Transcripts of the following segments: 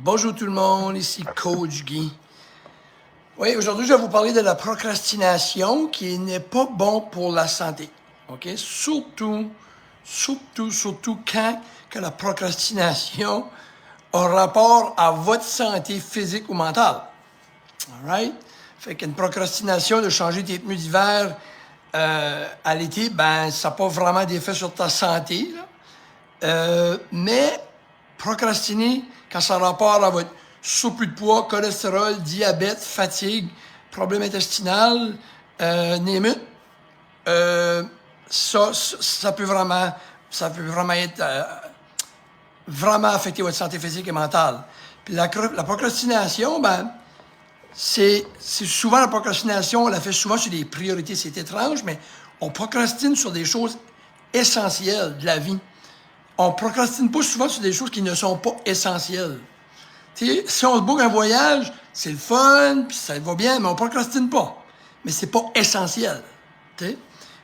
Bonjour tout le monde, ici Coach Guy. Oui, aujourd'hui, je vais vous parler de la procrastination qui n'est pas bon pour la santé. OK? Surtout quand que la procrastination a rapport à votre santé physique ou mentale. All right? Fait qu'une procrastination de changer tes pneus d'hiver à l'été, ben, ça n'a pas vraiment d'effet sur ta santé, là. Mais procrastiner, quand ça a rapport à votre surplus de poids, cholestérol, diabète, fatigue, problème intestinal, name it, ça peut vraiment être vraiment affecter votre santé physique et mentale. Puis la procrastination, ben, c'est souvent la procrastination, on la fait souvent sur des priorités. C'est étrange, mais on procrastine sur des choses essentielles de la vie. On procrastine pas souvent sur des choses qui ne sont pas essentielles. T'sais, si on se book un voyage, c'est le fun, puis ça va bien, mais on procrastine pas. Mais c'est pas essentiel. T'sais?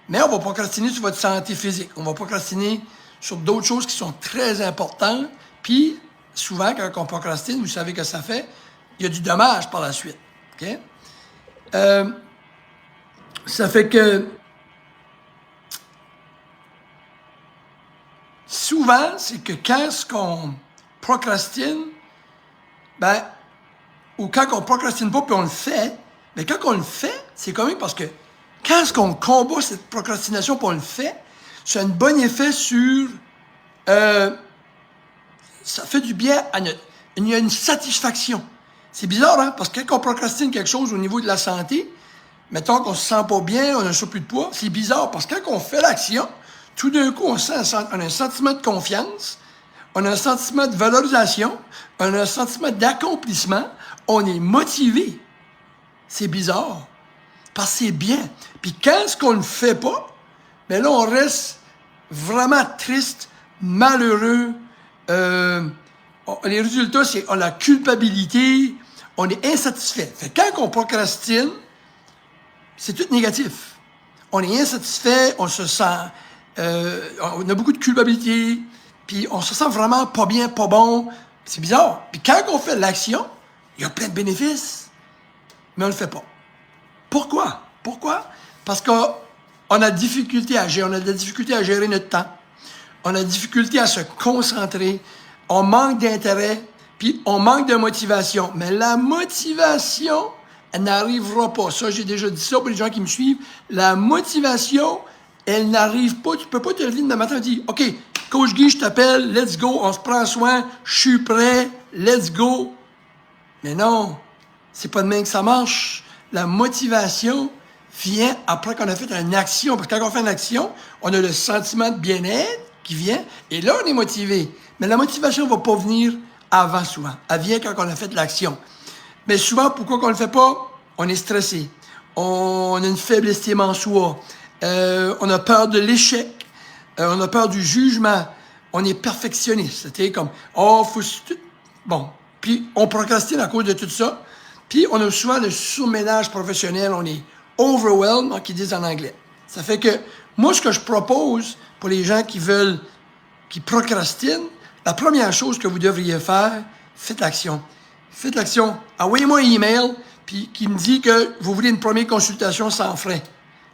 Mais on va procrastiner sur votre santé physique. On va procrastiner sur d'autres choses qui sont très importantes. Puis, souvent, quand on procrastine, vous savez que ça fait, il y a du dommage par la suite. Okay? Ça fait que souvent, c'est que quand on procrastine, ben, ou quand on procrastine pas puis on le fait, mais quand on le fait, c'est quand même parce que quand on combat cette procrastination puis on le fait, ça a un bon effet sur... ça fait du bien à notre... Il y a une satisfaction. C'est bizarre, hein? Parce que quand on procrastine quelque chose au niveau de la santé, mettons qu'on se sent pas bien, on a un surplus de poids, c'est bizarre parce que quand on fait l'action, tout d'un coup, on a un sentiment de confiance, on a un sentiment de valorisation, on a un sentiment d'accomplissement, on est motivé. C'est bizarre. Parce que c'est bien. Puis quand ce qu'on ne fait pas, bien là, on reste vraiment triste, malheureux. Les résultats, c'est on a la culpabilité, on est insatisfait. Fait que quand on procrastine, c'est tout négatif. On est insatisfait, on se sent... on a beaucoup de culpabilité, puis on se sent vraiment pas bien, pas bon. C'est bizarre. Puis quand on fait l'action, il y a plein de bénéfices, mais on ne le fait pas. Pourquoi? Pourquoi? Parce qu'on a de la difficulté à gérer, notre temps. On a de la difficulté à se concentrer. On manque d'intérêt, puis on manque de motivation. Mais la motivation, elle n'arrivera pas. Ça, j'ai déjà dit ça pour les gens qui me suivent. La motivation, elle n'arrive pas. Tu peux pas te lever demain matin et dire, OK, Coach Guy, je t'appelle, let's go, on se prend soin, je suis prêt, let's go. Mais non, c'est pas de même que ça marche. La motivation vient après qu'on a fait une action. Parce que quand on fait une action, on a le sentiment de bien-être qui vient, et là, on est motivé. Mais la motivation ne va pas venir avant souvent. Elle vient quand on a fait l'action. Mais souvent, pourquoi qu'on ne le fait pas? On est stressé. On a une faible estime en soi. On a peur de l'échec. On a peur du jugement. On est perfectionniste. C'était comme, oh, faut... Bon. Puis, on procrastine à cause de tout ça. Puis, on a souvent le surménage professionnel. On est overwhelmed, qu'ils disent en anglais. Ça fait que, moi, ce que je propose pour les gens qui procrastinent, la première chose que vous devriez faire, faites l'action. Faites l'action. Envoyez-moi un email, puis qui me dit que vous voulez une première consultation sans frais.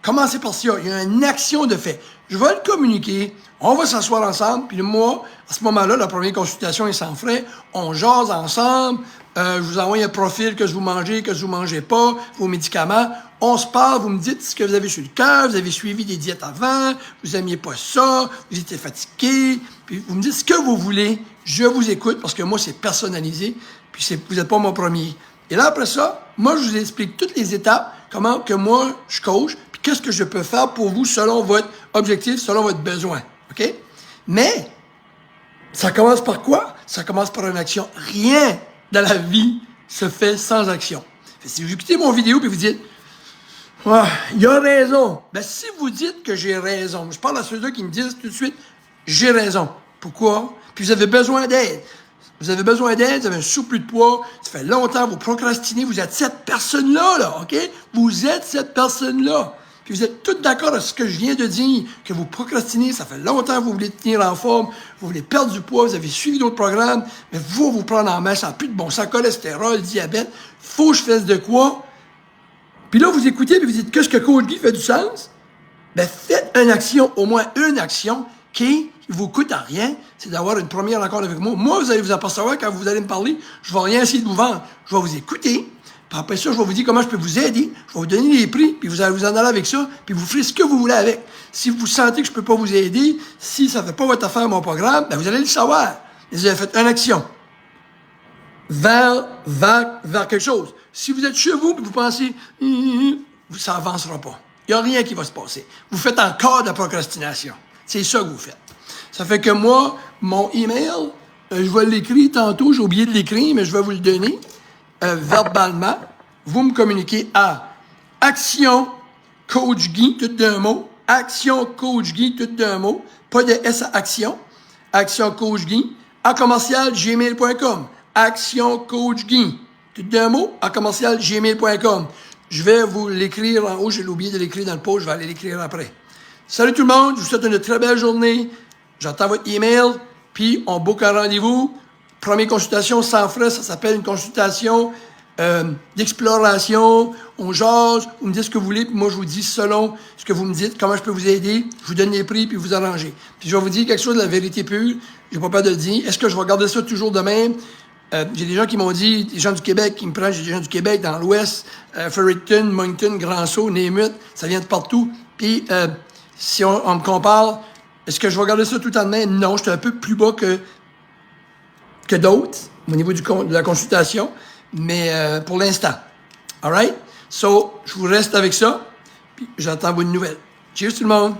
Commencez par ça. Il y a une action de fait. Je vais le communiquer. On va s'asseoir ensemble. Puis moi, à ce moment-là, la première consultation est sans frais. On jase ensemble. Je vous envoie un profil que je vous mangez, que je vous mangez pas, vos médicaments. On se parle. Vous me dites ce que vous avez sur le cœur. Vous avez suivi des diètes avant. Vous aimiez pas ça. Vous étiez fatigué. Puis vous me dites ce que vous voulez. Je vous écoute parce que moi, c'est personnalisé. Puis vous n'êtes pas mon premier. Et là, après ça, moi, je vous explique toutes les étapes, comment que moi, je coach, puis qu'est-ce que je peux faire pour vous selon votre objectif, selon votre besoin. OK? Mais, ça commence par quoi? Ça commence par une action. Rien dans la vie se fait sans action. Fait, si vous écoutez mon vidéo et vous dites, ah, il a raison. Ben, si vous dites que j'ai raison, je parle à ceux-là qui me disent tout de suite, j'ai raison. Pourquoi? Puis vous avez besoin d'aide. Vous avez besoin d'aide, vous avez un surplus de poids, ça fait longtemps, vous procrastinez, vous êtes cette personne-là, là, OK? Vous êtes cette personne-là. puis vous êtes tous d'accord avec ce que je viens de dire, que vous procrastinez, ça fait longtemps que vous voulez tenir en forme, vous voulez perdre du poids, vous avez suivi d'autres programmes, mais vous prendre en main, ça n'a plus de bon sens, cholestérol, diabète, faut que je fasse de quoi? Puis là, vous écoutez, puis vous dites, qu'est-ce que Coach Guy fait du sens? Ben, faites une action, au moins une action, qui vous coûte à rien, c'est d'avoir une première rencontre avec moi. Moi, vous allez vous apercevoir quand vous allez me parler, je ne vais rien essayer de vous vendre. Je vais vous écouter, puis après ça, je vais vous dire comment je peux vous aider, je vais vous donner les prix, puis vous allez vous en aller avec ça, puis vous ferez ce que vous voulez avec. Si vous sentez que je ne peux pas vous aider, si ça ne fait pas votre affaire, mon programme, ben vous allez le savoir. Vous avez fait une action vers quelque chose. Si vous êtes chez vous, puis vous pensez, ça n'avancera pas. Il n'y a rien qui va se passer. Vous faites encore de la procrastination. C'est ça que vous faites. Ça fait que moi, mon email, je vais l'écrire tantôt, j'ai oublié de l'écrire, mais je vais vous le donner verbalement. Vous me communiquez à Action Coach Guy, tout d'un mot. Action Coach Guy, tout d'un mot. Pas de S à Action. Action Coach Guy, @gmail.com. Action Coach Guy, tout d'un mot, @gmail.com. Je vais vous l'écrire en haut, j'ai oublié de l'écrire dans le post, je vais aller l'écrire après. Salut tout le monde, je vous souhaite une très belle journée. J'attends votre email, puis on book un rendez-vous. Première consultation sans frais, ça s'appelle une consultation d'exploration. On jase, vous me dites ce que vous voulez, puis moi je vous dis selon ce que vous me dites, comment je peux vous aider. Je vous donne les prix, puis vous arrangez. Puis je vais vous dire quelque chose de la vérité pure, j'ai pas peur de le dire. Est-ce que je vais garder ça toujours de même? J'ai des gens qui m'ont dit, des gens du Québec qui me prennent, j'ai des gens du Québec dans l'Ouest, Fredericton, Moncton, Grand-Sault, Némut, ça vient de partout. Puis si on me compare, est-ce que je vais garder ça tout en main? Non, je suis un peu plus bas que d'autres au niveau de la consultation, mais pour l'instant. All right? So, je vous reste avec ça, puis j'attends vos nouvelles. Cheers tout le monde!